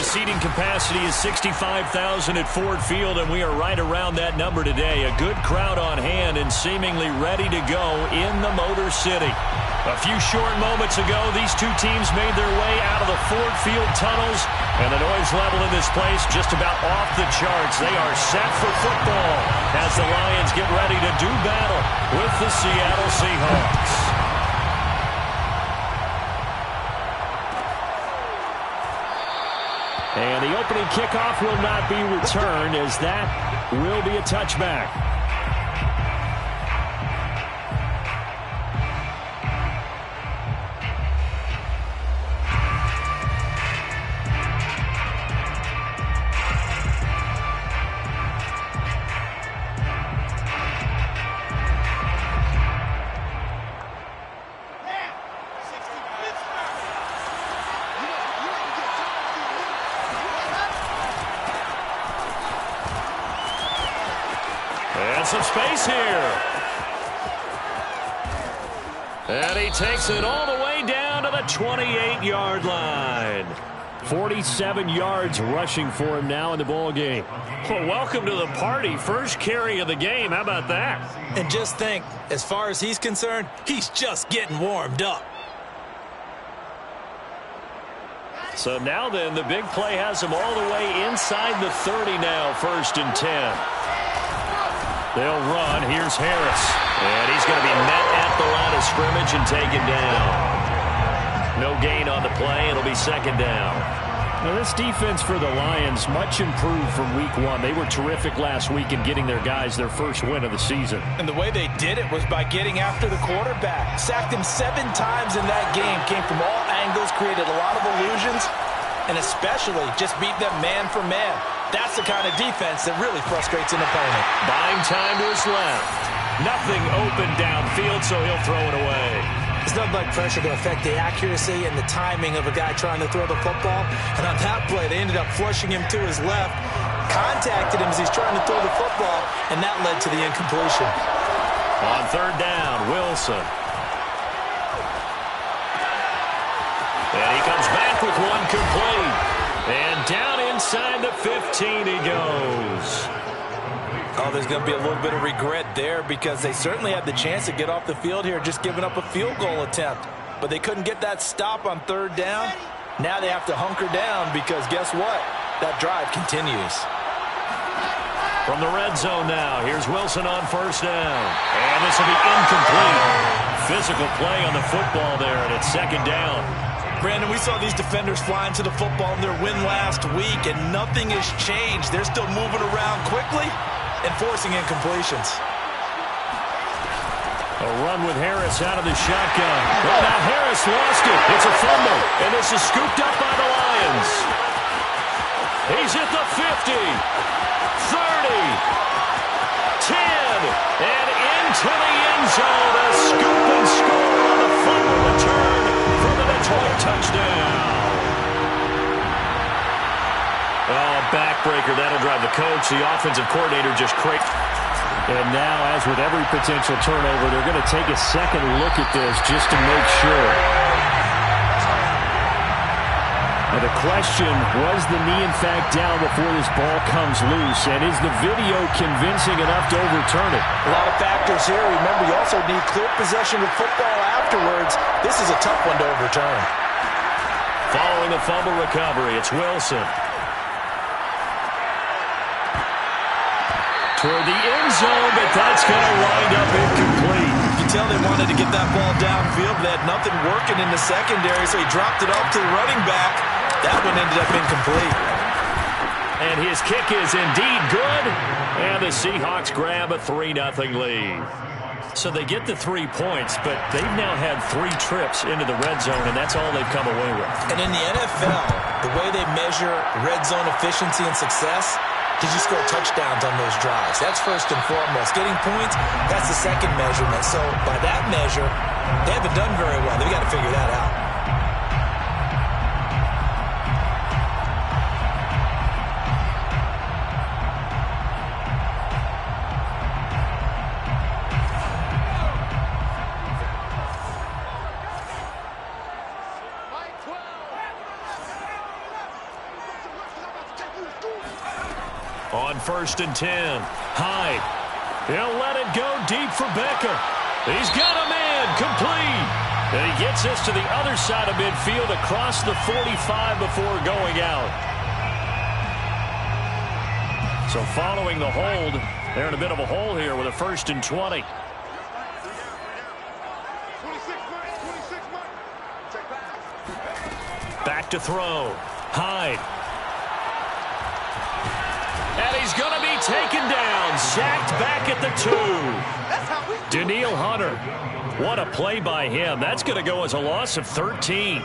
seating capacity is 65,000 at Ford Field, and we are right around that number today. A good crowd on hand and seemingly ready to go in the Motor City. A few short moments ago, these two teams made their way out of the Ford Field tunnels, and the noise level in this place just about off the charts. They are set for football as the Lions get ready to do battle with the Seattle Seahawks. And the opening kickoff will not be returned, as that will be a touchback. Some space here. And he takes it all the way down to the 28-yard line. 47 yards rushing for him now in the ball game. Well, welcome to the party. First carry of the game. How about that? And just think, as far as he's concerned, he's just getting warmed up. So now then, the big play has him all the way inside the 30 now, 1st and 10. They'll run. Here's Harris. And he's going to be met at the line of scrimmage and taken down. No gain on the play. It'll be 2nd down. Now, this defense for the Lions, much improved from week 1. They were terrific last week in getting their guys their first win of the season. And the way they did it was by getting after the quarterback. Sacked him 7 times in that game. Came from all angles, created a lot of illusions, and especially just beat them man for man. That's the kind of defense that really frustrates an opponent. Buying time to his left. Nothing open downfield, so he'll throw it away. There's nothing like pressure to affect the accuracy and the timing of a guy trying to throw the football. And on that play, they ended up flushing him to his left, contacted him as he's trying to throw the football, and that led to the incompletion. On 3rd down, Wilson. And he comes back with one complete. And down inside the 15 he goes. Oh, there's going to be a little bit of regret there because they certainly had the chance to get off the field here, just giving up a field goal attempt. But they couldn't get that stop on 3rd down. Now they have to hunker down because guess what? That drive continues. From the red zone now, here's Wilson on 1st down. And this will be incomplete. Physical play on the football there, and it's 2nd down. Brandon, we saw these defenders flying to the football in their win last week, and nothing has changed. They're still moving around quickly and forcing incompletions. A run with Harris out of the shotgun. Well, now Harris lost it. It's a fumble, and this is scooped up by the Lions. He's at the 50, 30, 10, and into the end zone. A scoop and score on the fumble return for the Detroit touchdown. Oh, backbreaker. That'll drive the coach. The offensive coordinator just crazy. And now, as with every potential turnover, they're going to take a second look at this just to make sure. Now the question, was the knee in fact down before this ball comes loose? And is the video convincing enough to overturn it? A lot of factors here. Remember, you also need clear possession of football afterwards. This is a tough one to overturn. Following the fumble recovery, it's Wilson. Toward the end zone, but that's going to wind up incomplete. You can tell they wanted to get that ball downfield. They had nothing working in the secondary, so he dropped it off to the running back. That one ended up incomplete. And his kick is indeed good. And the Seahawks grab a 3-0 lead. So they get the 3 points, but they've now had 3 trips into the red zone, and that's all they've come away with. And in the NFL, the way they measure red zone efficiency and success, did you score touchdowns on those drives? That's first and foremost. Getting points, that's the second measurement. So by that measure, they haven't done very well. They've got to figure that out. on 1st and 10. Hyde. He'll let it go deep for Beckham. He's got a man complete. And he gets this to the other side of midfield across the 45 before going out. So following the hold, they're in a bit of a hole here with a 1st and 20. Back to throw. Hyde. And he's going to be taken down. Sacked back at the 2. Daniil Hunter. What a play by him. That's going to go as a loss of 13.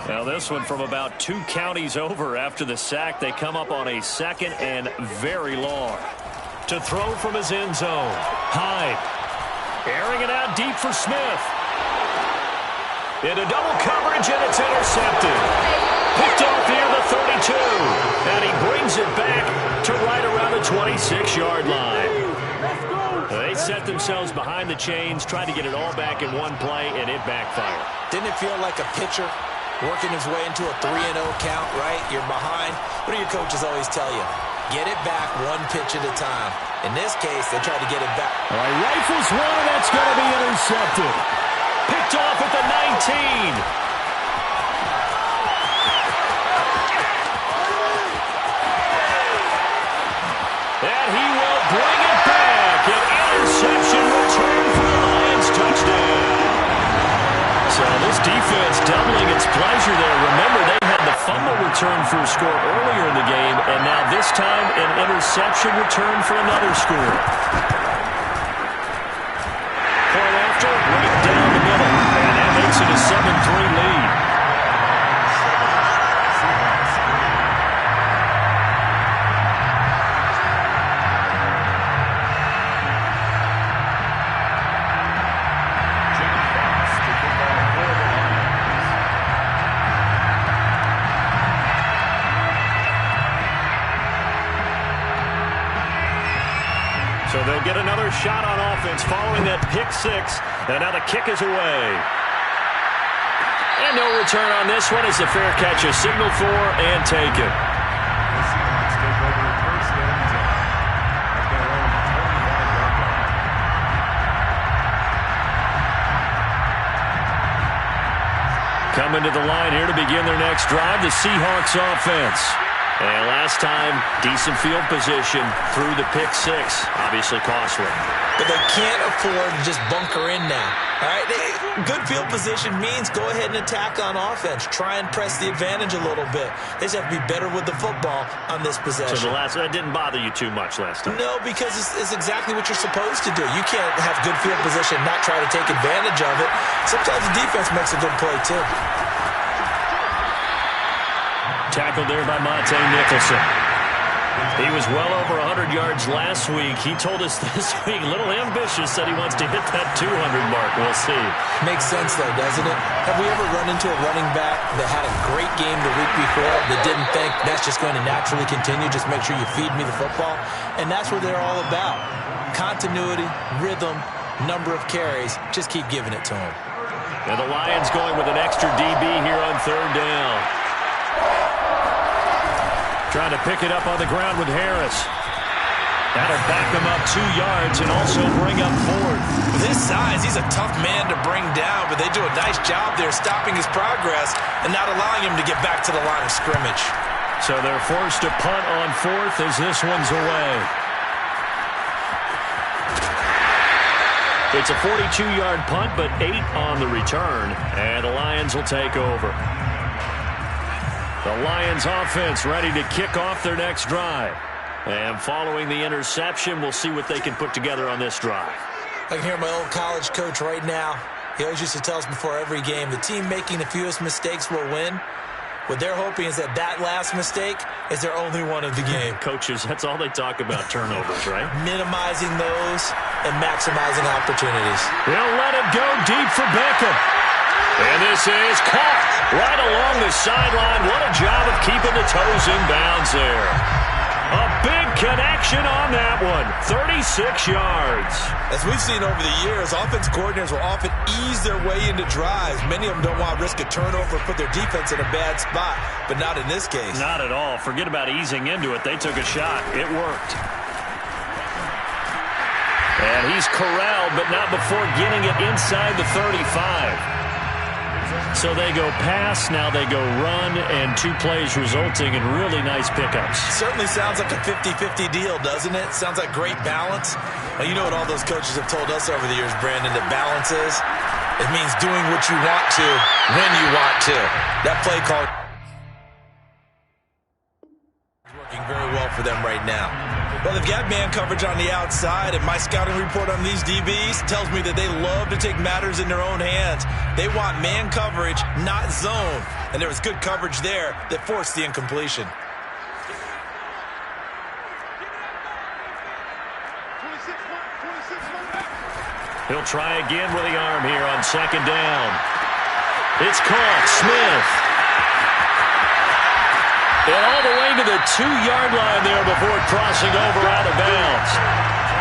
Now this one from about 2 counties over after the sack. They come up on a 2nd and very long. To throw from his end zone. Hyde. Airing it out deep for Smith. Into double coverage, and it's intercepted. Picked off near the 32. And he brings it back to right around the 26-yard line. They set themselves behind the chains, tried to get it all back in one play, and it backfired. Didn't it feel like a pitcher working his way into a 3-0 count, right? You're behind. What do your coaches always tell you? Get it back one pitch at a time. In this case, they tried to get it back. All right, rifles one, and that's going to be intercepted. Picked off at the 19. And he will bring it back. An interception return for the Lions touchdown. So this defense doubling its pleasure there. Remember, they had the fumble return for a score earlier in the game, and now this time an interception return for another score. Point after, right down the middle, and that makes it a 7-3 lead. So they'll get another shot on offense following that pick 6. And now the kick is away. And no return on this one as the fair catch is signaled for and taken. Coming to the line here to begin their next drive, the Seahawks offense. And last time, decent field position through the pick 6. Obviously costly. But they can't afford to just bunker in now. All right, good field position means go ahead and attack on offense. Try and press the advantage a little bit. They just have to be better with the football on this possession. So that didn't bother you too much last time? No, because it's exactly what you're supposed to do. You can't have good field position and not try to take advantage of it. Sometimes the defense makes a good play, too. Tackled there by Monte Nicholson. He was well over 100 yards last week. He told us this week, a little ambitious, said he wants to hit that 200 mark. We'll see. Makes sense, though, doesn't it? Have we ever run into a running back that had a great game the week before that didn't think that's just going to naturally continue? Just make sure you feed me the football. And that's what they're all about. Continuity, rhythm, number of carries. Just keep giving it to them. And the Lions going with an extra DB here on 3rd down. Trying to pick it up on the ground with Harris. That'll back him up 2 yards and also bring up 4th. With his size, he's a tough man to bring down, but they do a nice job there stopping his progress and not allowing him to get back to the line of scrimmage. So they're forced to punt on 4th as this one's away. It's a 42-yard punt, but 8 on the return, and the Lions will take over. The Lions offense ready to kick off their next drive. And following the interception, we'll see what they can put together on this drive. I can hear my old college coach right now. He always used to tell us before every game, the team making the fewest mistakes will win. What they're hoping is that last mistake is their only one of the game. Coaches, that's all they talk about, turnovers, right? Minimizing those and maximizing opportunities. They'll let it go deep for Beckham. And this is caught right along the sideline. What a job of keeping the toes in bounds there. A big connection on that one. 36 yards. As we've seen over the years, offense coordinators will often ease their way into drives. Many of them don't want to risk a turnover or put their defense in a bad spot, but not in this case. Not at all. Forget about easing into it. They took a shot. It worked. And he's corralled, but not before getting it inside the 35. So they go pass, now they go run, and 2 plays resulting in really nice pickups. Certainly sounds like a 50-50 deal, doesn't it? Sounds like great balance. Well, you know what all those coaches have told us over the years, Brandon, that balance is? It means doing what you want to, when you want to. That play call is working very well for them right now. Well, they've got man coverage on the outside, and my scouting report on these DBs tells me that they love to take matters in their own hands. They want man coverage, not zone. And there was good coverage there that forced the incompletion. He'll try again with the arm here on 2nd down. It's caught. Smith. And all the way to the 2-yard line there before crossing over out of bounds.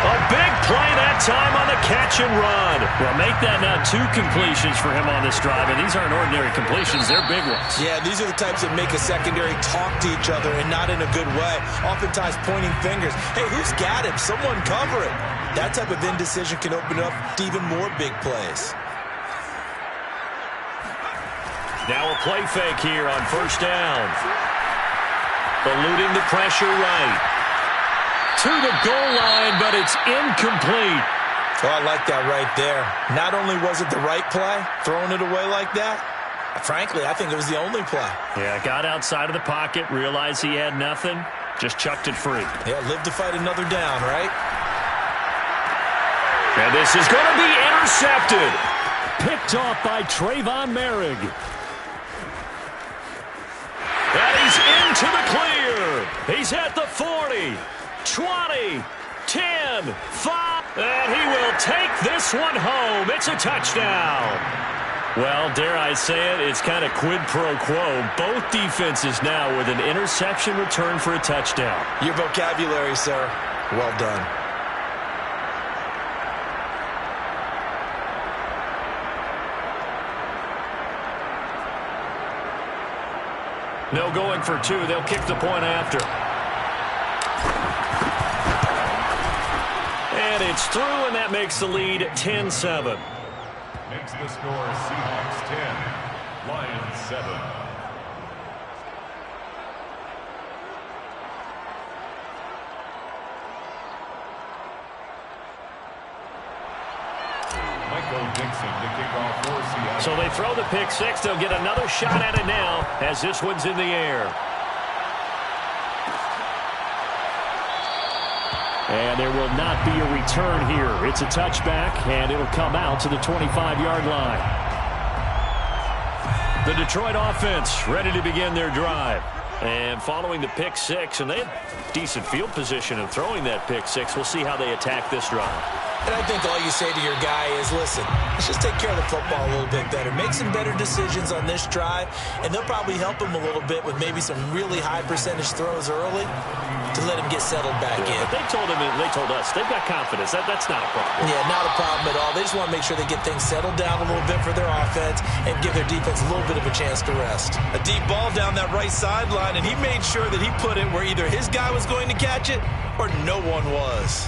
A big play that time on the catch and run. Well, make that now 2 completions for him on this drive, and these aren't ordinary completions. They're big ones. Yeah, these are the types that make a secondary talk to each other, and not in a good way. Oftentimes pointing fingers. Hey, who's got him? Someone cover it. That type of indecision can open up to even more big plays. Now a play fake here on 1st down. Eluding the pressure right. To the goal line, but it's incomplete. Oh, I like that right there. Not only was it the right play, throwing it away like that, frankly, I think it was the only play. Yeah, got outside of the pocket, realized he had nothing, just chucked it free. Yeah, live to fight another down, right? And this is going to be intercepted. Picked off by Trayvon Merrick. And he's into the clear. He's at the 40, 20, 10, 5. And he will take this one home. It's a touchdown. Well, dare I say it, it's kind of quid pro quo. Both defenses now with an interception return for a touchdown. Your vocabulary, sir. Well done. No going for 2. They'll kick the point after. And it's through, and that makes the lead 10-7. Makes the score Seahawks 10, Lions 7. So they throw the pick 6. They'll get another shot at it now as this one's in the air. And there will not be a return here. It's a touchback, and it'll come out to the 25-yard line. The Detroit offense ready to begin their drive. And following the pick 6, and they have decent field position of throwing that pick 6. We'll see how they attack this drive. And I think all you say to your guy is, listen, let's just take care of the football a little bit better. Make some better decisions on this drive, and they'll probably help him a little bit with maybe some really high percentage throws early to let him get settled back in. But they told him, they told us, they've got confidence. That's not a problem. Yeah, not a problem at all. They just want to make sure they get things settled down a little bit for their offense and give their defense a little bit of a chance to rest. A deep ball down that right sideline, and he made sure that he put it where either his guy was going to catch it or no one was.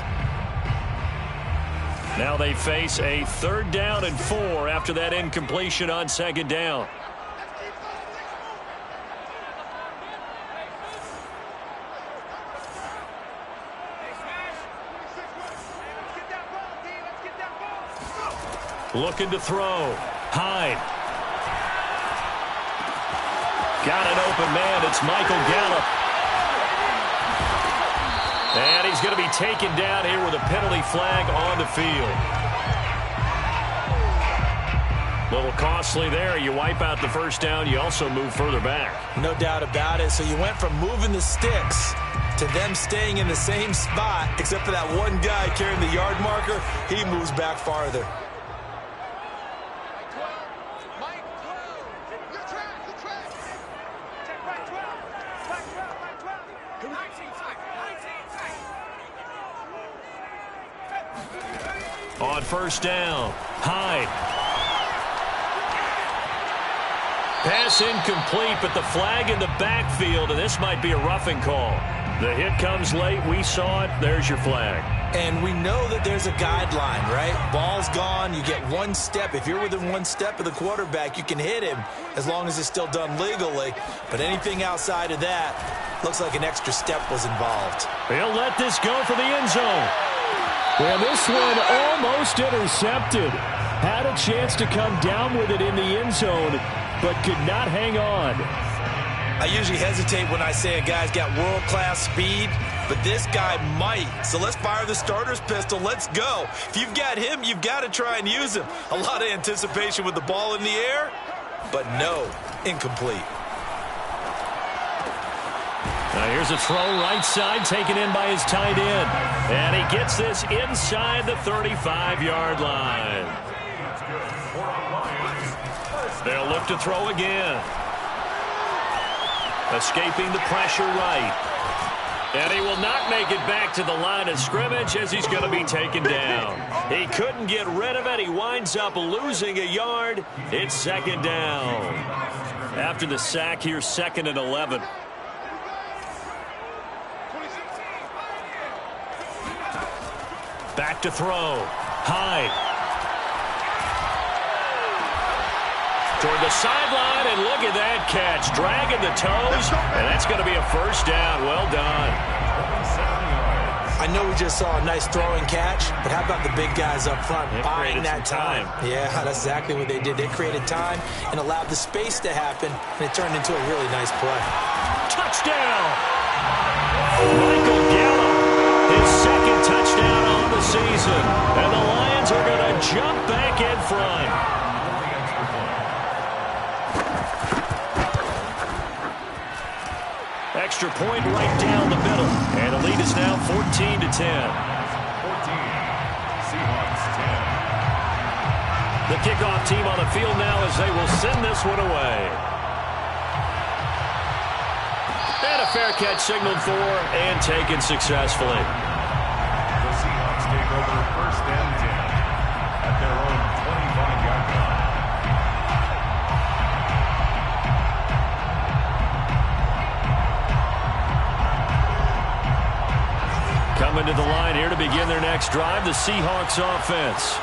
Now they face a 3rd down and 4 after that incompletion on 2nd down. Looking to throw. Hyde. Got an open man. It's Michael Gallup. And he's going to be taken down here with a penalty flag on the field. A little costly there. You wipe out the 1st down. You also move further back. No doubt about it. So you went from moving the sticks to them staying in the same spot, except for that one guy carrying the yard marker. He moves back farther. On first down, Hyde. Pass incomplete, but the flag in the backfield, and this might be a roughing call. The hit comes late. We saw it. There's your flag. And we know that there's a guideline, right? Ball's gone. You get one step. If you're within one step of the quarterback, you can hit him as long as it's still done legally. But anything outside of that, looks like an extra step was involved. He'll let this go for the end zone. Well, this one almost intercepted. Had a chance to come down with it in the end zone, but could not hang on. I usually hesitate when I say a guy's got world-class speed, but this guy might. So let's fire the starter's pistol. Let's go. If you've got him, you've got to try and use him. A lot of anticipation with the ball in the air, but no, incomplete. Now here's a throw right side taken in by his tight end. And he gets this inside the 35-yard line. They'll look to throw again. Escaping the pressure right. And he will not make it back to the line of scrimmage as he's going to be taken down. He couldn't get rid of it. He winds up losing a yard. It's second down. After the sack, here's 2nd and 11. Back to throw. Hyde. Toward the sideline, and look at that catch. Dragging the toes, and that's going to be a first down. Well done. I know we just saw a nice throwing catch, but how about the big guys up front buying that time? Yeah, that's exactly what they did. They created time and allowed the space to happen, and it turned into a really nice play. Touchdown! Michael Gallup, his 2nd touchdown on the season, and the Lions are going to jump back in front. Extra point right down the middle. And the lead is now 14-10. 14. Seahawks 10. The kickoff team on the field now as they will send this one away. And a fair catch signaled for and taken successfully. The Seahawks take over 1st and 10 at their own 25-yard line. Coming to the line here to begin their next drive, the Seahawks offense.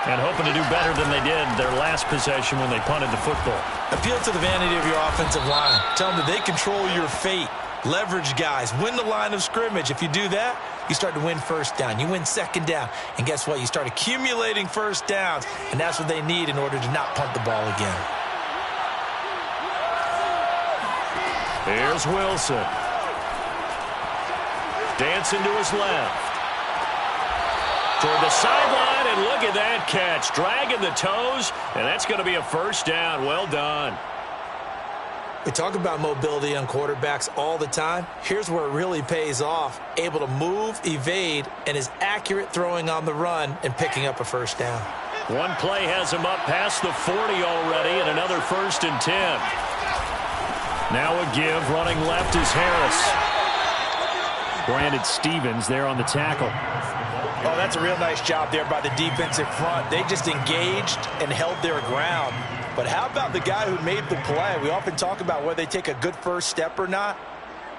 And hoping to do better than they did their last possession when they punted the football. Appeal to the vanity of your offensive line. Tell them that they control your fate. Leverage guys. Win the line of scrimmage. If you do that, you start to win first down. You win second down. And guess what? You start accumulating first downs. And that's what they need in order to not punt the ball again. Here's Wilson. Dancing to his left. Toward the sideline, and look at that catch. Dragging the toes, and that's going to be a first down. Well done. We talk about mobility on quarterbacks all the time. Here's where it really pays off. Able to move, evade, and is accurate throwing on the run and picking up a first down. One play has him up past the 40 already, and another 1st and 10. Now a give. Running left is Harris. Brandon Stevens there on the tackle. Oh, that's a real nice job there by the defensive front. They just engaged and held their ground. But how about the guy who made the play? We often talk about whether they take a good first step or not.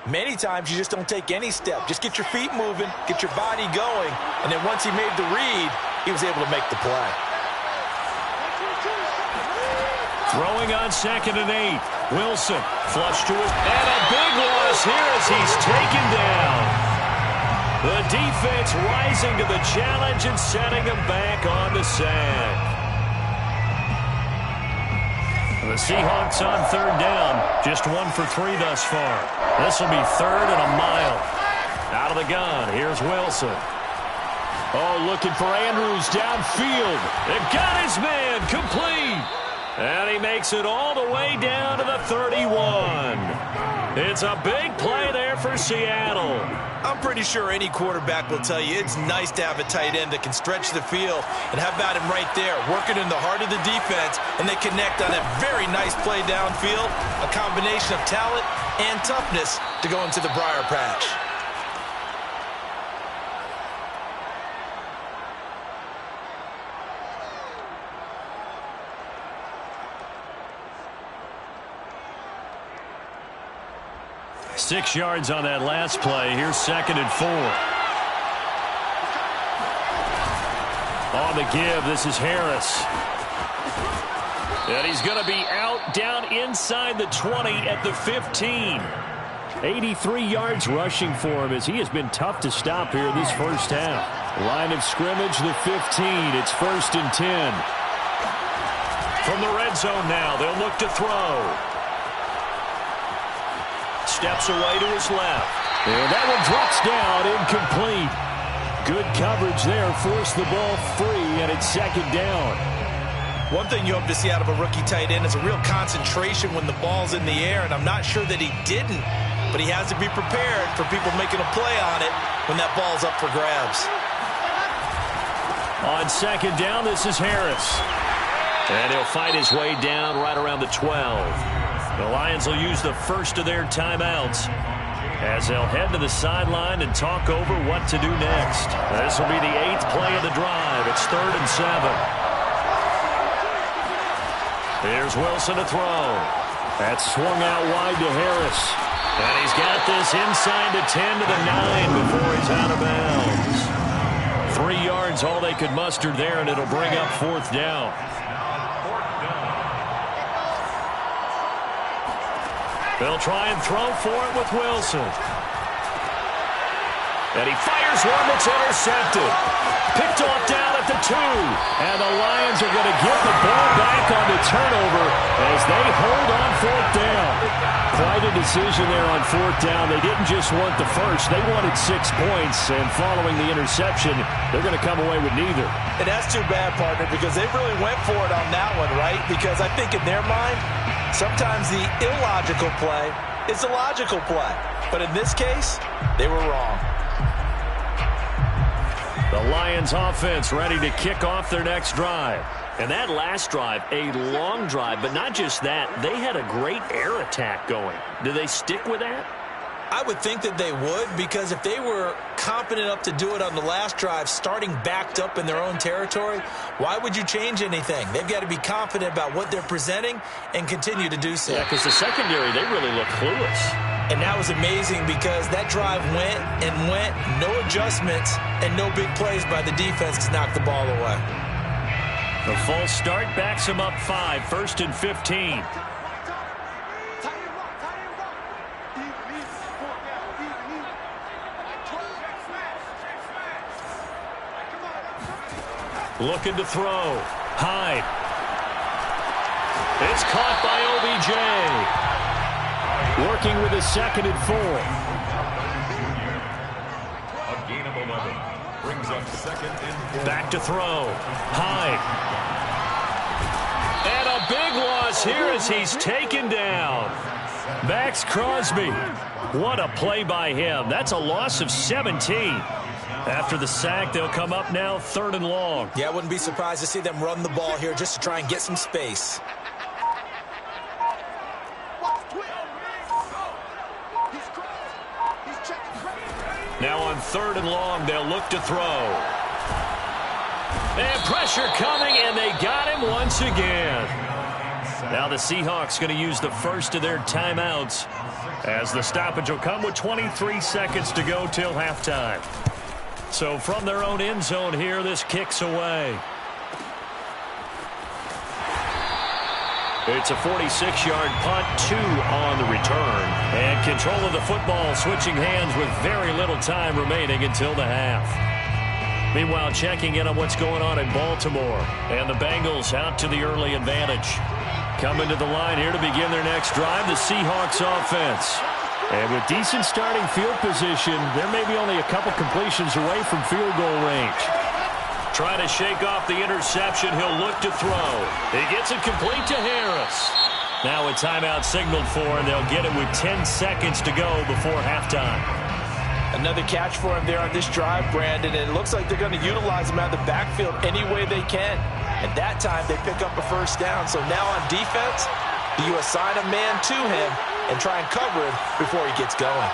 Many times you just don't take any step. Just get your feet moving, get your body going, and then once he made the read, he was able to make the play. Throwing on 2nd and 8. Wilson flushed to it. And a big loss here as he's taken down. The defense rising to the challenge and setting him back on the sack. The Seahawks on 3rd down. Just 1 for 3 thus far. This will be 3rd and a mile. Out of the gun. Here's Wilson. Oh, looking for Andrews downfield. They've got his man complete. And he makes it all the way down to the 31. It's a big play there for Seattle. I'm pretty sure any quarterback will tell you it's nice to have a tight end that can stretch the field. And how about him right there, working in the heart of the defense, and they connect on a very nice play downfield, a combination of talent and toughness to go into the briar patch. 6 yards on that last play. Here's 2nd and 4. On the give, this is Harris. And he's going to be out down inside the 20 at the 15. 83 yards rushing for him as he has been tough to stop here this first half. Line of scrimmage, the 15. It's 1st and 10. From the red zone now, they'll look to throw. Steps away to his left. And that one drops down, incomplete. Good coverage there, forced the ball free, and it's 2nd down. One thing you hope to see out of a rookie tight end is a real concentration when the ball's in the air, and I'm not sure that he didn't, but he has to be prepared for people making a play on it when that ball's up for grabs. On 2nd down, this is Harris. And he'll fight his way down right around the 12. The Lions will use the first of their timeouts as they'll head to the sideline and talk over what to do next. This will be the 8th play of the drive. It's 3rd and 7. Here's Wilson to throw. That's swung out wide to Harris. And he's got this inside the 10 to the 9 before he's out of bounds. 3 yards, all they could muster there, and it'll bring up 4th down. They'll try and throw for it with Wilson. And he fires one that's intercepted. Picked off down at the 2. And the Lions are going to get the ball back on the turnover as they hold on 4th down. Quite a decision there on 4th down. They didn't just want the first. They wanted 6 points. And following the interception, they're going to come away with neither. And that's too bad, partner, because they really went for it on that one, right? Because I think in their mind, sometimes the illogical play is the logical play. But in this case, they were wrong. The Lions offense ready to kick off their next drive. And that last drive, a long drive, but not just that. They had a great air attack going. Do they stick with that? I would think that they would, because if they were competent enough to do it on the last drive, starting backed up in their own territory, why would you change anything? They've got to be confident about what they're presenting and continue to do so. Yeah, because the secondary, they really look clueless. And that was amazing because that drive went and went, no adjustments, and no big plays by the defense to knock the ball away. The false start backs him up 5, 1st and 15. Looking to throw. Hyde. It's caught by OBJ. Working with a 2nd and 4. A gain of 11 brings up 2nd and 4. Back to throw. Hyde. And a big loss here as he's taken down. Max Crosby. What a play by him. That's a loss of 17. After the sack, they'll come up now 3rd and long. Yeah, I wouldn't be surprised to see them run the ball here just to try and get some space. Now on 3rd and long, they'll look to throw. And pressure coming, and they got him once again. Now the Seahawks going to use the first of their timeouts as the stoppage will come with 23 seconds to go till halftime. So from their own end zone here, this kicks away. It's a 46-yard punt, 2 on the return. And control of the football switching hands with very little time remaining until the half. Meanwhile, checking in on what's going on in Baltimore. And the Bengals out to the early advantage. Coming to the line here to begin their next drive, the Seahawks offense. And with decent starting field position, they're maybe only a couple completions away from field goal range. Trying to shake off the interception, he'll look to throw. He gets it complete to Harris. Now a timeout signaled for, and they'll get it with 10 seconds to go before halftime. Another catch for him there on this drive, Brandon, and it looks like they're going to utilize him out of the backfield any way they can. At that time, they pick up a 1st down. So now on defense, do you assign a man to him and try and cover him before he gets going?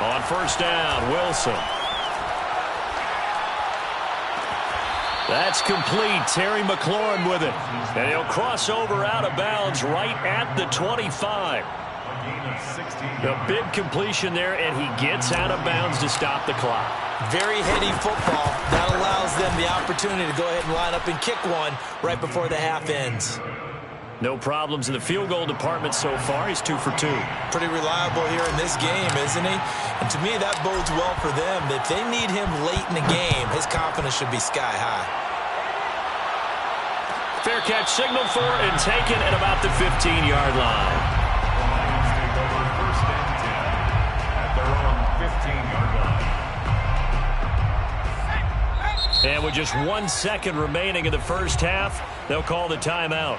On 1st down, Wilson. That's complete. Terry McLaurin with it. And he'll cross over out of bounds right at the 25. A big completion there, and he gets out of bounds to stop the clock. Very heady football. That allows them the opportunity to go ahead and line up and kick one right before the half ends. No problems in the field goal department so far. He's 2 for 2. Pretty reliable here in this game, isn't he? And to me, that bodes well for them. If they need him late in the game, his confidence should be sky high. Fair catch signaled for and taken at about the 15-yard line. The Lions take over first and 10 at their own 15-yard line. And with just 1 second remaining in the first half, they'll call the timeout.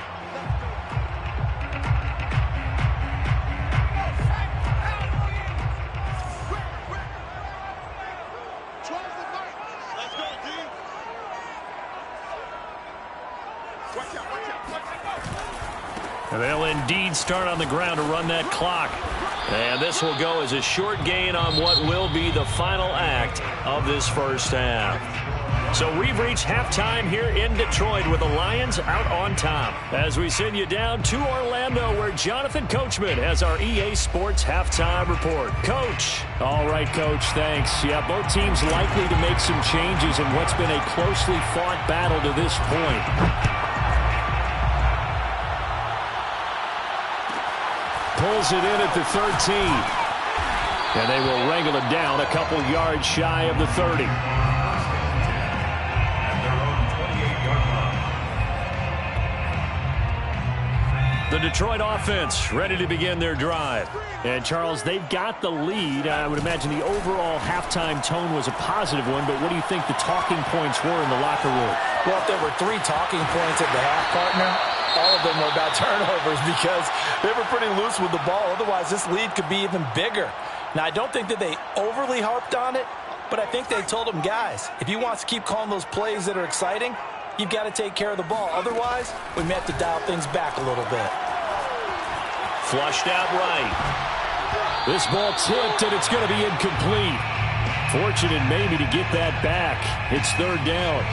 And they'll indeed start on the ground to run that clock. And this will go as a short gain on what will be the final act of this first half. So we've reached halftime here in Detroit with the Lions out on top. As we send you down to Orlando, where Jonathan Coachman has our EA Sports halftime report. Coach. All right, Coach, thanks. Yeah, both teams likely to make some changes in what's been a closely fought battle to this point. Pulls it in at the 13. And they will wrangle it down a couple yards shy of the 30. The Detroit offense ready to begin their drive. And, Charles, they've got the lead. I would imagine the overall halftime tone was a positive one, but what do you think the talking points were in the locker room? Well, if there were 3 talking points at the half, partner, all of them were about turnovers because they were pretty loose with the ball. Otherwise, this lead could be even bigger. Now, I don't think that they overly harped on it, but I think they told them, guys, if you want to keep calling those plays that are exciting, you've got to take care of the ball. Otherwise, we may have to dial things back a little bit. Flushed out right. This ball tipped, and it's going to be incomplete. Fortunate maybe to get that back. It's third down.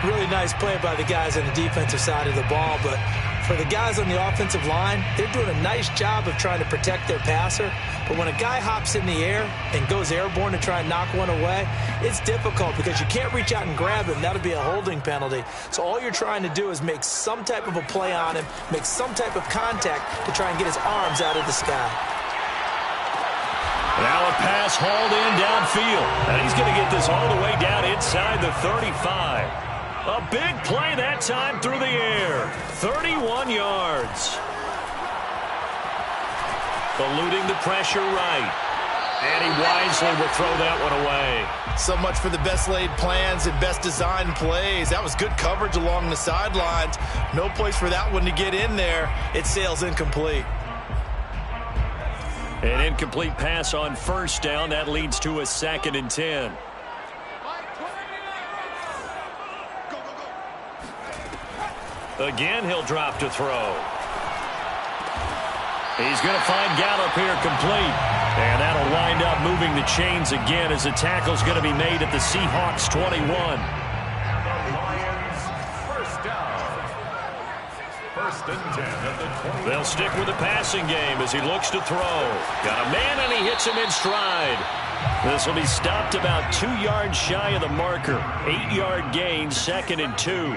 Really nice play by the guys on the defensive side of the ball, but for the guys on the offensive line, they're doing a nice job of trying to protect their passer. But when a guy hops in the air and goes airborne to try and knock one away, it's difficult because you can't reach out and grab him. That'll be a holding penalty. So all you're trying to do is make some type of a play on him, make some type of contact to try and get his arms out of the sky. Now a pass hauled in downfield. And he's going to get this all the way down inside the 35. A big play that time through the air. 31 yards. Eluding the pressure right. And he wisely will throw that one away. So much for the best laid plans and best designed plays. That was good coverage along the sidelines. No place for that one to get in there. It sails incomplete. An incomplete pass on first down. That leads to a 2nd and 10. Again, he'll drop to throw. He's going to find Gallup here complete. And that'll wind up moving the chains again as the tackle's going to be made at the Seahawks 21. Lions first down. First and 10 at the 20. They'll stick with the passing game as he looks to throw. Got a man and he hits him in stride. This will be stopped about 2 yards shy of the marker. 8-yard gain, 2nd and 2.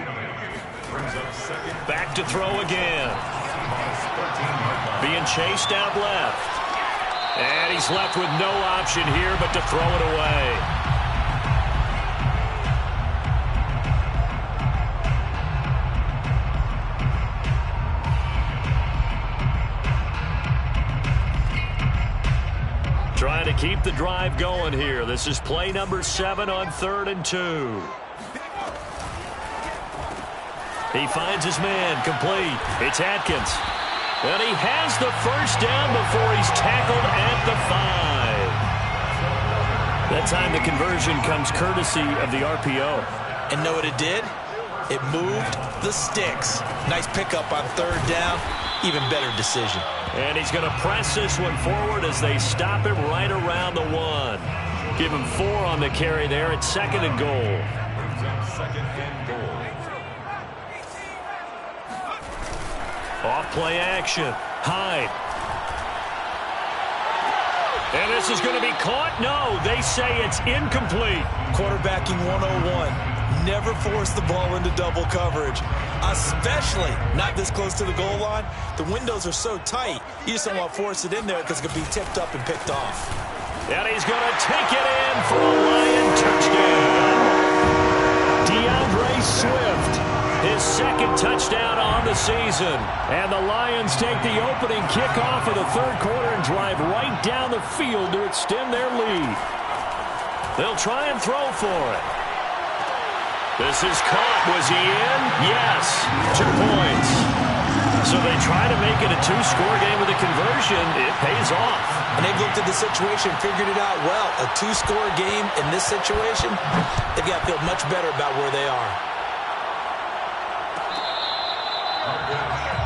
Back to throw again. Being chased out left. And he's left with no option here but to throw it away. Trying to keep the drive going here. This is play number 7 on 3rd and 2. He finds his man complete. It's Atkins. And he has the first down before he's tackled at the 5. That time the conversion comes courtesy of the RPO. And know what it did? It moved the sticks. Nice pickup on 3rd down. Even better decision. And he's going to press this one forward as they stop him right around the 1. Give him 4 on the carry there at 2nd and goal. second and goal. Off play action. Hyde. And this is going to be caught. No, they say it's incomplete. Quarterbacking 101. Never force the ball into double coverage, especially not this close to the goal line. The windows are so tight, you just don't want to force it in there because it could be tipped up and picked off. And he's going to take it in for a Lion touchdown. DeAndre Swift, his second touchdown on the season. And the Lions take the opening kickoff of the third quarter and drive right down the field to extend their lead. They'll try and throw for it. This is caught. Was he in? Yes. 2 points. So they try to make it a 2-score game with a conversion. It pays off. And they've looked at the situation, figured it out well. A 2-score game in this situation, they've got to feel much better about where they are.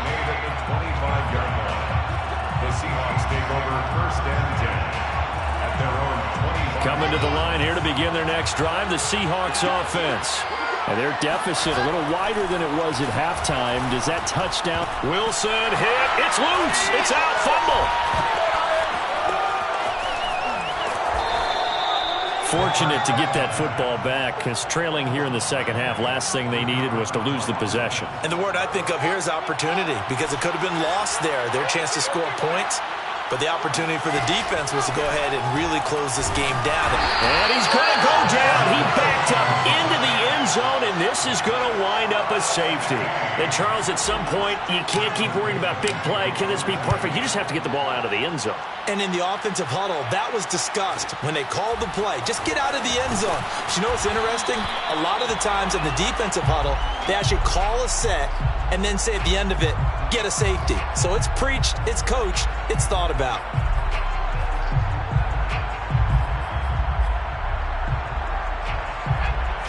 Made at the 25-yard line. The Seahawks take over first and 10 at their own 25. Coming to the line here to begin their next drive, the Seahawks offense. And their deficit a little wider than it was at halftime. Does that touchdown? Wilson hit. It's loose. It's out. Fumble. Fortunate to get that football back, because trailing here in the second half, last thing they needed was to lose the possession. And the word I think of here is opportunity, because it could have been lost there. Their chance to score points. But the opportunity for the defense was to go ahead and really close this game down. And he's going to go down. He backed up into the end zone, and this is going to wind up a safety. And, Charles, at some point, you can't keep worrying about big play. Can this be perfect? You just have to get the ball out of the end zone. And in the offensive huddle, that was discussed when they called the play. Just get out of the end zone. But you know what's interesting? A lot of the times in the defensive huddle, they actually call a set and then say at the end of it, get a safety. So it's preached, it's coached, it's thought about.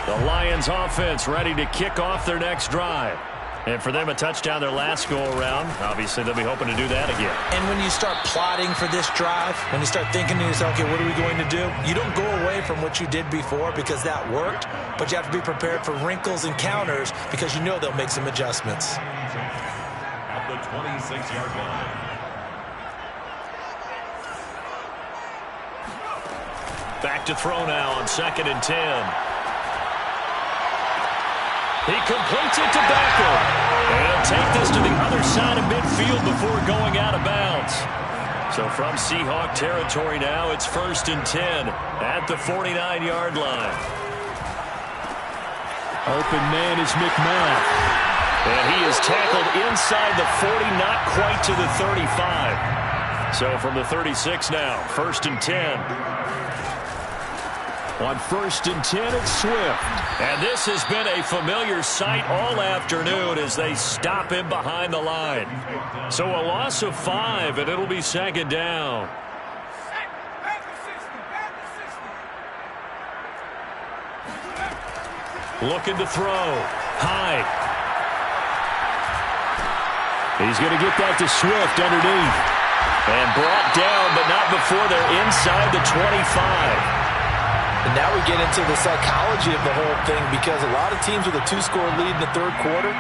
The Lions offense ready to kick off their next drive. And for them, a touchdown their last go-around. Obviously, they'll be hoping to do that again. And when you start plotting for this drive, when you start thinking to yourself, okay, what are we going to do? You don't go away from what you did before because that worked, but you have to be prepared for wrinkles and counters because you know they'll make some adjustments. At the 26-yard line. Back to throw now on 2nd and 10. He completes it to Beckham. And he'll take this to the other side of midfield before going out of bounds. So from Seahawk territory now, it's 1st and 10 at the 49-yard line. Open man is McMahon. And he is tackled inside the 40, not quite to the 35. So from the 36 now, 1st and 10. On 1st and 10, it's Swift. And this has been a familiar sight all afternoon as they stop him behind the line. So a loss of 5, and it'll be 2nd down. Looking to throw. Hyde. He's going to get that to Swift underneath. And brought down, but not before they're inside the 25. And now we get into the psychology of the whole thing, because a lot of teams with a 2-score lead in the third quarter,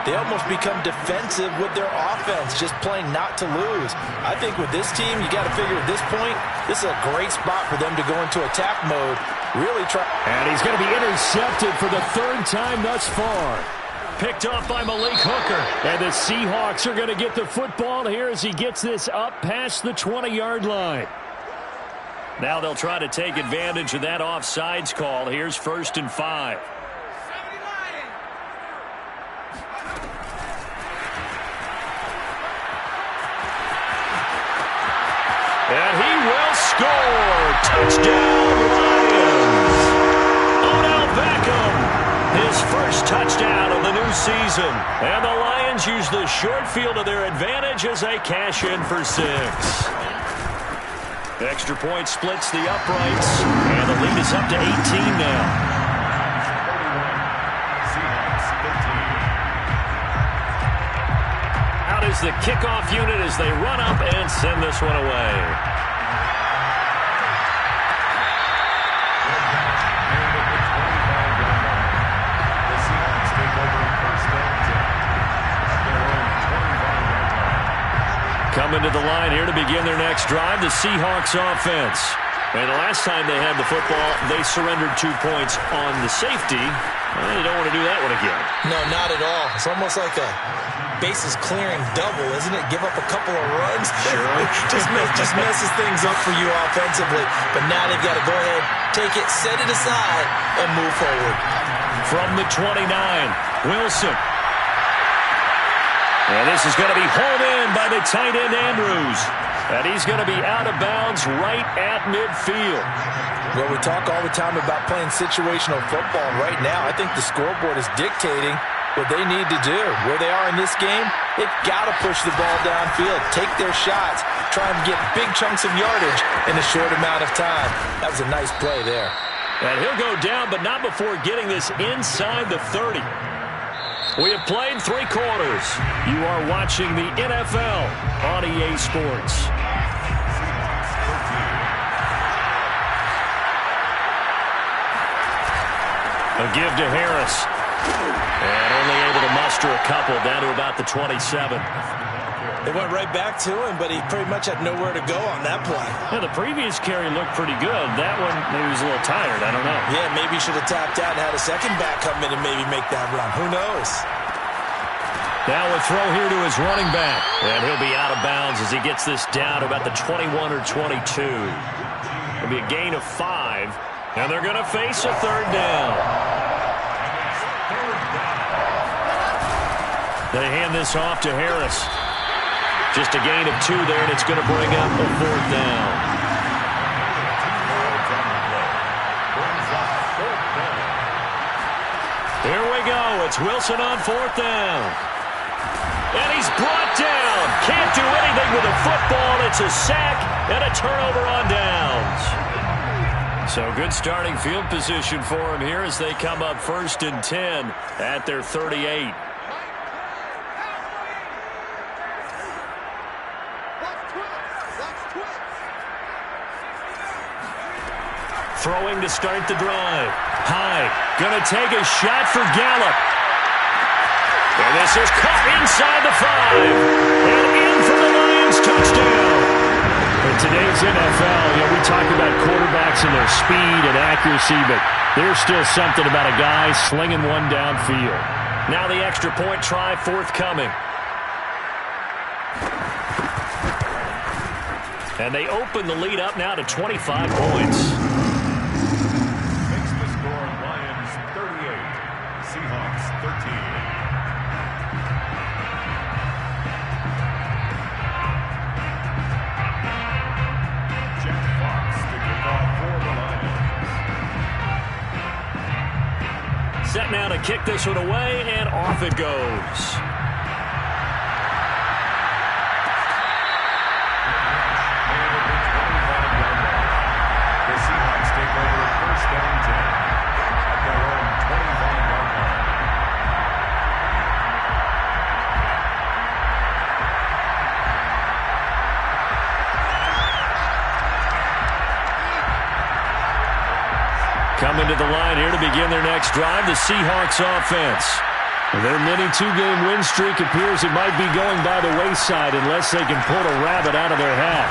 they almost become defensive with their offense, just playing not to lose. I think with this team, you got to figure at this point, this is a great spot for them to go into attack mode. Really try. And he's going to be intercepted for the 3rd time thus far. Picked off by Malik Hooker. And the Seahawks are going to get the football here as he gets this up past the 20-yard line. Now they'll try to take advantage of that offsides call. Here's 1st and 5. And he will score. Touchdown, Lions. Odell Beckham, his first touchdown of the new season. And the Lions use the short field to their advantage as they cash in for 6. Extra point splits the uprights, and the lead is up to 18 now. Out is the kickoff unit as they run up and send this one away. Coming to the line here to begin their next drive, the Seahawks offense. And the last time they had the football, they surrendered 2 points on the safety. Well, you don't want to do that one again. No, not at all. It's almost like a bases clearing double, isn't it? Give up a couple of runs. Sure. just messes things up for you offensively. But now they've got to go ahead, take it, set it aside, and move forward. From the 29, Wilson. And this is going to be hauled in by the tight end, Andrews. And he's going to be out of bounds right at midfield. Well, we talk all the time about playing situational football. Right now, I think the scoreboard is dictating what they need to do. Where they are in this game, they've got to push the ball downfield, take their shots, try and get big chunks of yardage in a short amount of time. That was a nice play there. And he'll go down, but not before getting this inside the 30. We have played 3 quarters. You are watching the NFL on EA Sports. A give to Harris. And only able to muster a couple down to about the 27. They went right back to him, but he pretty much had nowhere to go on that play. Yeah, the previous carry looked pretty good. That one, maybe he was a little tired. I don't know. Yeah, maybe he should have tapped out and had a second back come in and maybe make that run. Who knows? Now a throw here to his running back. And he'll be out of bounds as he gets this down to about the 21 or 22. It'll be a gain of 5. And they're going to face a 3rd down. They hand this off to Harris. Just a gain of 2 there, and it's going to bring up a 4th down. Here we go. It's Wilson on 4th down. And he's brought down. Can't do anything with the football. It's a sack and a turnover on downs. So good starting field position for him here as they come up 1st and 10 at their 38. Throwing to start the drive. High. Going to take a shot for Gallup. And this is caught inside the 5. And in for the Lions touchdown. In today's NFL, we talk about quarterbacks and their speed and accuracy, but there's still something about a guy slinging one downfield. Now the extra point try forthcoming. And they open the lead up now to 25 points. Makes the score Lions 38, Seahawks 13. Set now to kick this one away, and off it goes. The Seahawks take over 1st down 10 at their own 25-yard line. Coming to the line here to begin their next drive, the Seahawks offense. Their mini 2-game win streak appears it might be going by the wayside unless they can pull a rabbit out of their hat.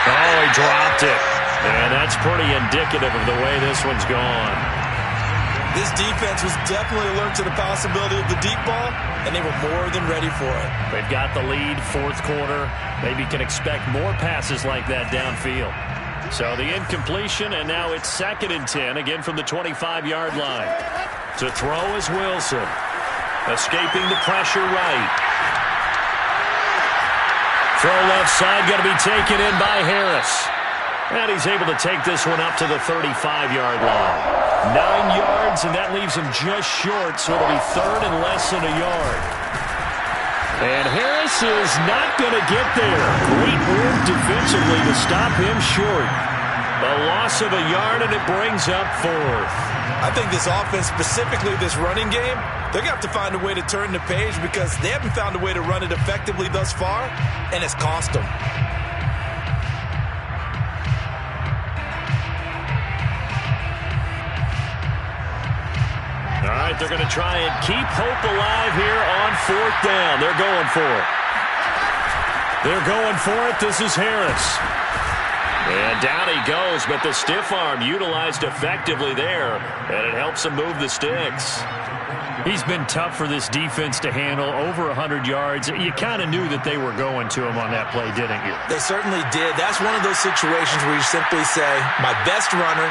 Oh, he dropped it. And that's pretty indicative of the way this one's gone. This defense was definitely alert to the possibility of the deep ball, and they were more than ready for it. They've got the lead, 4th quarter. Maybe can expect more passes like that downfield. So the incompletion, and now it's 2nd and 10, again from the 25-yard line. To throw is Wilson. Escaping the pressure right. Throw left side, going to be taken in by Harris. And he's able to take this one up to the 35-yard line. 9 yards, and that leaves him just short, so it'll be 3rd and less than a yard. And Harris is not going to get there. Great work defensively to stop him short. A loss of a yard, and it brings up 4th. I think this offense, specifically this running game, they're going to have to find a way to turn the page because they haven't found a way to run it effectively thus far, and it's cost them. All right, they're going to try and keep hope alive here on 4th down. They're going for it. They're going for it. This is Harris. And down he goes, but the stiff arm utilized effectively there, and it helps him move the sticks. He's been tough for this defense to handle, over 100 yards. You kind of knew that they were going to him on that play, didn't you? They certainly did. That's one of those situations where you simply say, my best runner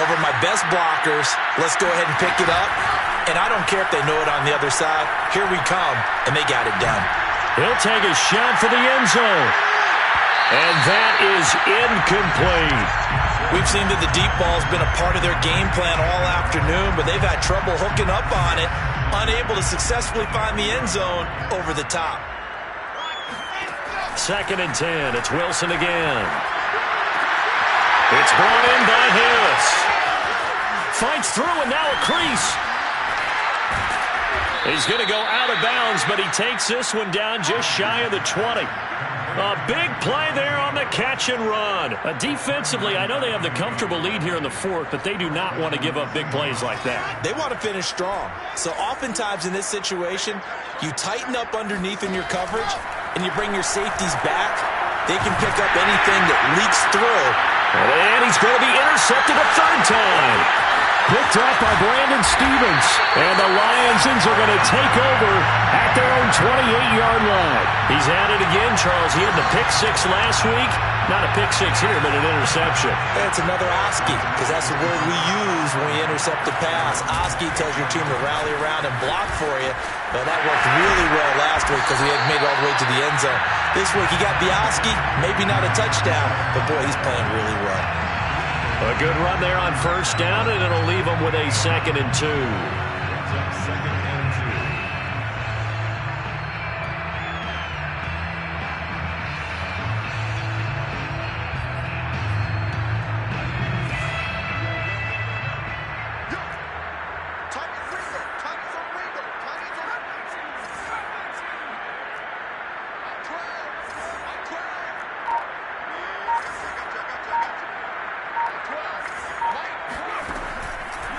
over my best blockers, let's go ahead and pick it up. And I don't care if they know it on the other side. Here we come, and they got it done. He'll take a shot for the end zone. And that is incomplete. We've seen that the deep ball's been a part of their game plan all afternoon, but they've had trouble hooking up on it, unable to successfully find the end zone over the top. 2nd and 10. It's Wilson again. It's brought in by Harris. Fights through, and now a crease. He's going to go out of bounds, but he takes this one down just shy of the 20. A big play there on the catch and run. Defensively, I know they have the comfortable lead here in the 4th, but they do not want to give up big plays like that. They want to finish strong. So oftentimes in this situation, you tighten up underneath in your coverage, and you bring your safeties back. They can pick up anything that leaks through. And he's going to be intercepted a 3rd time. Picked up by Brandon Stevens. And the Lions are going to take over at their own 28-yard line. He's at it again, Charles. He had the pick 6 last week. Not a pick 6 here, but an interception. It's another Oski, because that's the word we use when we intercept a pass. Oski tells your team to rally around and block for you. But that worked really well last week because he had made it all the way to the end zone. This week he got Oski, maybe not a touchdown, but boy, he's playing really well. A good run there on 1st down, and it'll leave him with a 2nd and 2.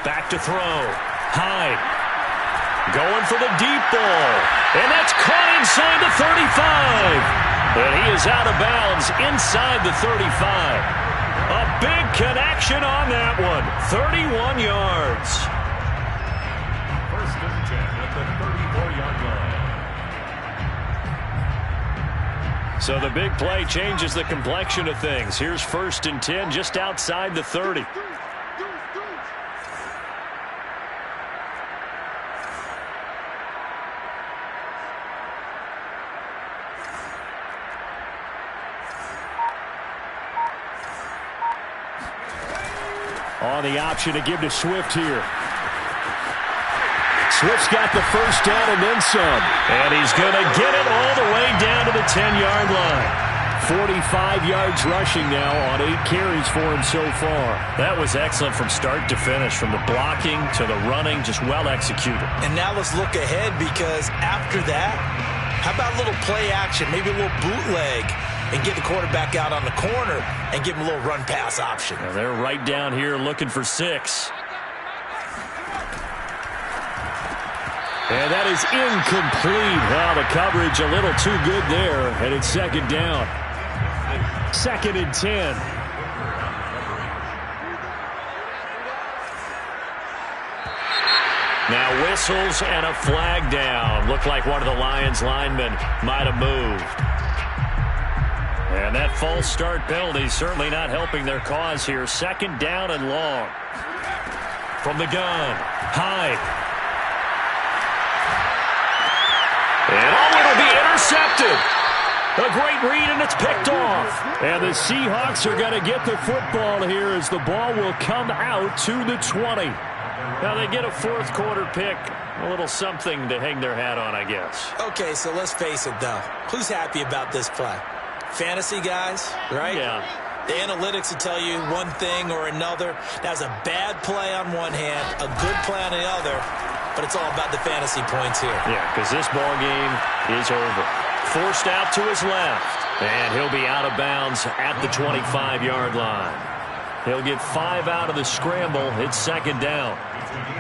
Back to throw. Hyde. Going for the deep ball. And that's caught inside the 35. And he is out of bounds inside the 35. A big connection on that one. 31 yards. 1st and 10 at the 34-yard line. So the big play changes the complexion of things. Here's 1st and 10 just outside the 30. On the option to give to Swift here. Swift's got the 1st down and then some. And he's going to get it all the way down to the 10-yard line. 45 yards rushing now on 8 carries for him so far. That was excellent from start to finish, from the blocking to the running, just well executed. And now let's look ahead, because after that, how about a little play action, maybe a little bootleg, and get the quarterback out on the corner and give him a little run-pass option. Now they're right down here looking for 6. And that is incomplete. Well, the coverage a little too good there, and it's 2nd down. 2nd and 10. Now whistles and a flag down. Looked like one of the Lions linemen might have moved. And that false start penalty certainly not helping their cause here. 2nd down and long. From the gun, Hyde. And it'll be intercepted. A great read, and it's picked off. And the Seahawks are going to get the football here as the ball will come out to the 20. Now they get a 4th quarter pick. A little something to hang their hat on, I guess. Okay, so let's face it, though. Who's happy about this play? Fantasy guys, right? Yeah. The analytics will tell you one thing or another. That was a bad play on one hand, a good play on the other, but it's all about the fantasy points here. Yeah, because this ball game is over. Forced out to his left, and he'll be out of bounds at the 25-yard line. He'll get 5 out of the scramble. It's second down.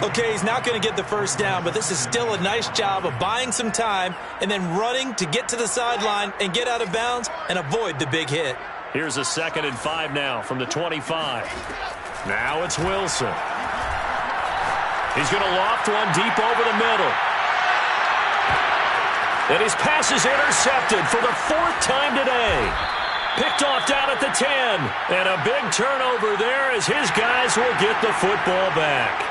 Okay, he's not going to get the first down, but this is still a nice job of buying some time and then running to get to the sideline and get out of bounds and avoid the big hit. Here's a 2nd and 5 now from the 25. Now it's Wilson. He's going to loft one deep over the middle. And his pass is intercepted for the 4th time today. Picked off down at the 10. And a big turnover there as his guys will get the football back.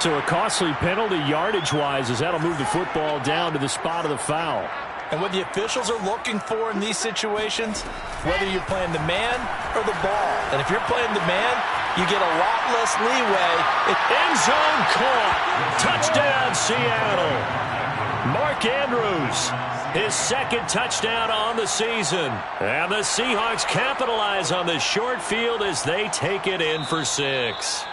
So a costly penalty yardage-wise as that'll move the football down to the spot of the foul. And what the officials are looking for in these situations, whether you're playing the man or the ball. And if you're playing the man, you get a lot less leeway. End zone caught. Touchdown, Seattle. Mark Andrews, his 2nd touchdown on the season. And the Seahawks capitalize on the short field as they take it in for 6.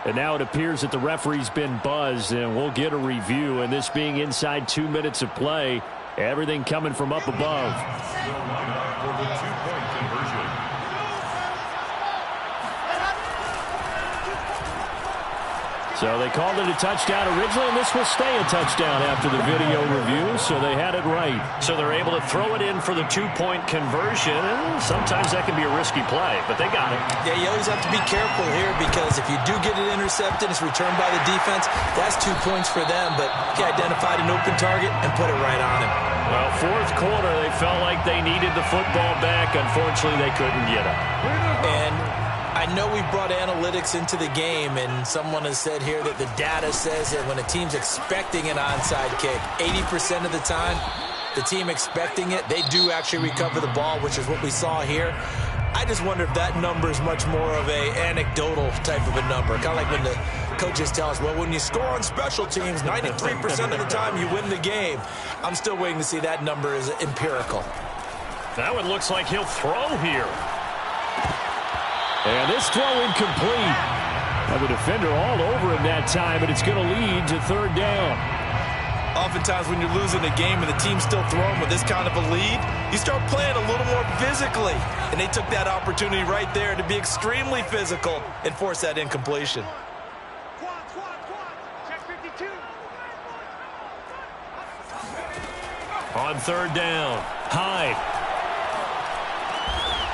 And now it appears that the referee's been buzzed, and we'll get a review. And this being inside 2 minutes of play, everything coming from up above. Still line up for the 2-point conversion. So they called it a touchdown originally, and this will stay a touchdown after the video review, so they had it right. So they're able to throw it in for the 2-point conversion, and sometimes that can be a risky play, but they got it. Yeah, you always have to be careful here because if you do get it intercepted, it's returned by the defense, that's 2 points for them, but he identified an open target and put it right on him. Well, 4th quarter, they felt like they needed the football back. Unfortunately, they couldn't get it. And I know we brought analytics into the game, and someone has said here that the data says that when a team's expecting an onside kick, 80% of the time, the team expecting it, they do actually recover the ball, which is what we saw here. I just wonder if that number is much more of a anecdotal type of a number. Kind of like when the coaches tell us, well, when you score on special teams, 93% of the time you win the game. I'm still waiting to see that number is empirical. That one looks like he'll throw here. And this throw incomplete. And the defender all over him that time, and it's going to lead to 3rd down. Oftentimes when you're losing a game and the team's still throwing with this kind of a lead, you start playing a little more physically. And they took that opportunity right there to be extremely physical and force that incompletion. On 3rd down, Hyde.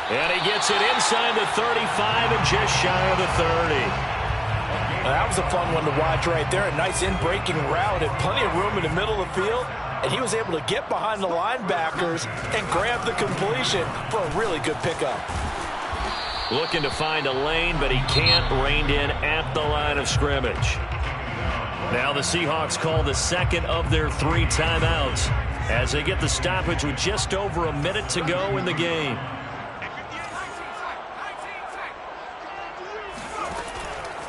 And he gets it inside the 35 and just shy of the 30. Well, that was a fun one to watch right there. A nice in-breaking route and plenty of room in the middle of the field. And he was able to get behind the linebackers and grab the completion for a really good pickup. Looking to find a lane, but he can't. Reined in at the line of scrimmage. Now the Seahawks call the 2nd of their 3 timeouts as they get the stoppage with just over a minute to go in the game.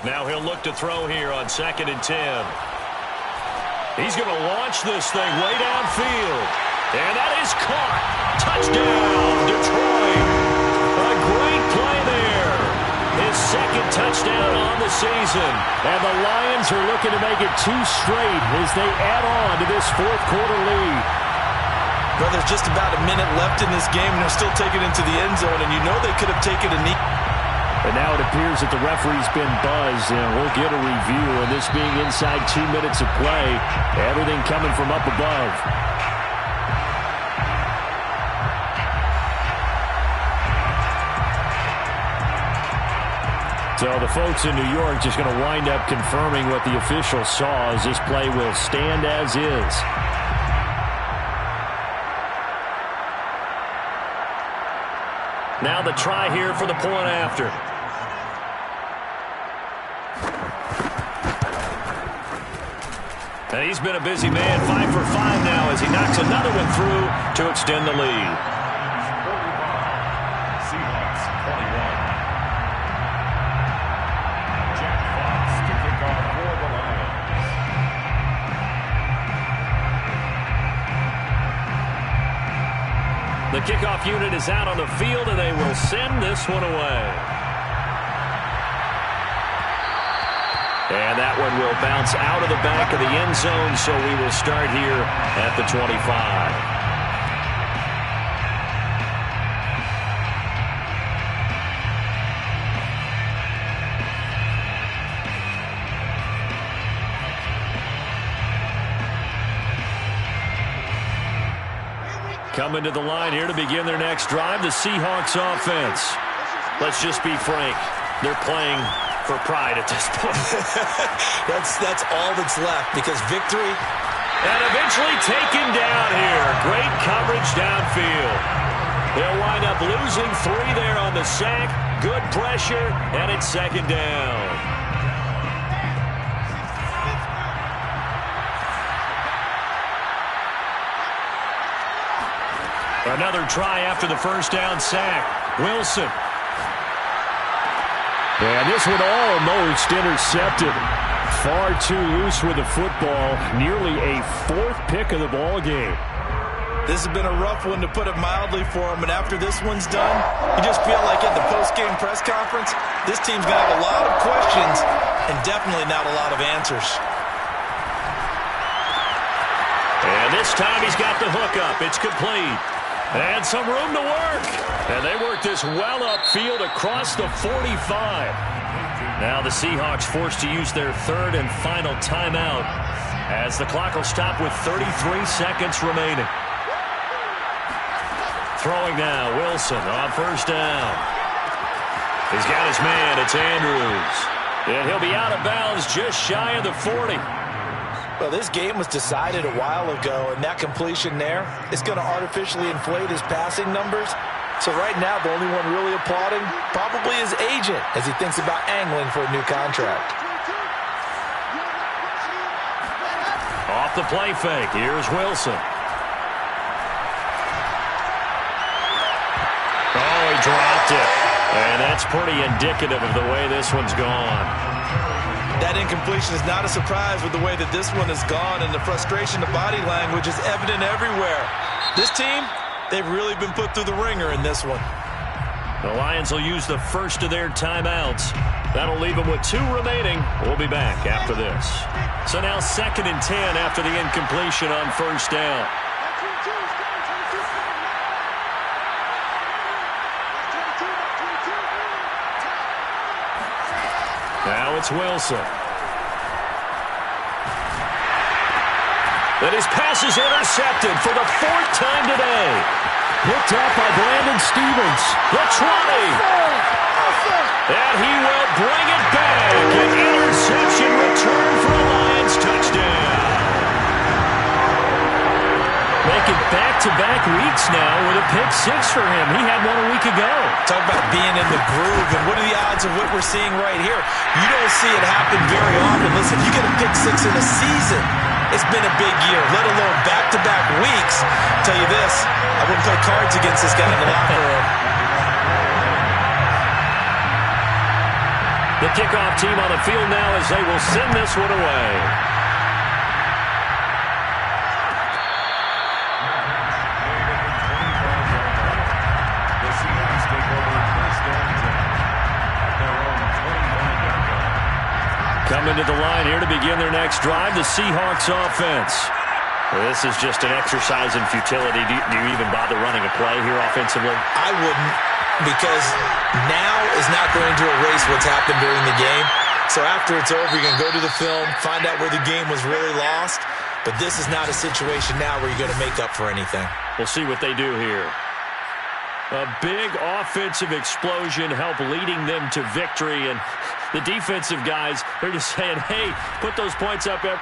Now he'll look to throw here on 2nd and 10. He's going to launch this thing way downfield. And that is caught. Touchdown, Detroit. A great play there. His 2nd touchdown on the season. And the Lions are looking to make it 2 straight as they add on to this 4th quarter lead. Well, there's just about a minute left in this game, and they're still taking it into the end zone. And you know they could have taken a knee. And now it appears that the referee's been buzzed, and we'll get a review. And this being inside 2 minutes of play, everything coming from up above. So the folks in New York just going to wind up confirming what the official saw as this play will stand as is. Now the try here for the point after. And he's been a busy man, 5 for 5 now as he knocks another one through to extend the lead. Seahawks 21. Jack Fox to kick off for the Lions. The kickoff unit is out on the field, and they will send this one away. And that one will bounce out of the back of the end zone, so we will start here at the 25. Coming to the line here to begin their next drive, the Seahawks offense. Let's just be frank. They're playing for pride at this point. That's all that's left, because victory. And eventually taken down here. Great coverage downfield. They'll wind up losing 3 there on the sack. Good pressure, and it's second down. Another try after the first down sack. Wilson. And this one almost intercepted. Far too loose with the football. Nearly a 4th pick of the ball game. This has been a rough one, to put it mildly, for him. And after this one's done, you just feel like at the post-game press conference, this team's going to have a lot of questions and definitely not a lot of answers. And this time he's got the hook up. It's complete. And some room to work. And they work this well upfield across the 45. Now the Seahawks forced to use their 3rd and final timeout as the clock will stop with 33 seconds remaining. Throwing now, Wilson on first down. He's got his man. It's Andrews. And he'll be out of bounds just shy of the 40. Well, this game was decided a while ago, and that completion there is going to artificially inflate his passing numbers. So right now, the only one really applauding probably his agent as he thinks about angling for a new contract. Off the play fake, here's Wilson. Oh, he dropped it. And that's pretty indicative of the way this one's gone. That incompletion is not a surprise with the way that this one has gone, and the frustration, the body language is evident everywhere. This team, they've really been put through the ringer in this one. The Lions will use the first of their timeouts. That'll leave them with 2 remaining. We'll be back after this. So now 2nd and 10 after the incompletion on first down. Now it's Wilson. And his pass is intercepted for the 4th time today. Picked up by Brandon Stevens. The try. And he will bring it back. An interception return for a Lions touchdown. Making back-to-back weeks now with a pick 6 for him. He had one a week ago. Talk about being in the groove, and what are the odds of what we're seeing right here? You don't see it happen very often. Listen, you get a pick 6 in a season, it's been a big year, let alone back-to-back weeks. I'll tell you this, I wouldn't play cards against this guy in the locker room. The kickoff team on the field now as they will send this one away. Coming to the line here to begin their next drive, the Seahawks offense. Well, this is just an exercise in futility. Do you even bother running a play here offensively? I wouldn't, because now is not going to erase what's happened during the game. So after it's over, you're going to go to the film, find out where the game was really lost. But this is not a situation now where you're going to make up for anything. We'll see what they do here. A big offensive explosion helped leading them to victory, and the defensive guys, they're just saying, hey, put those points up every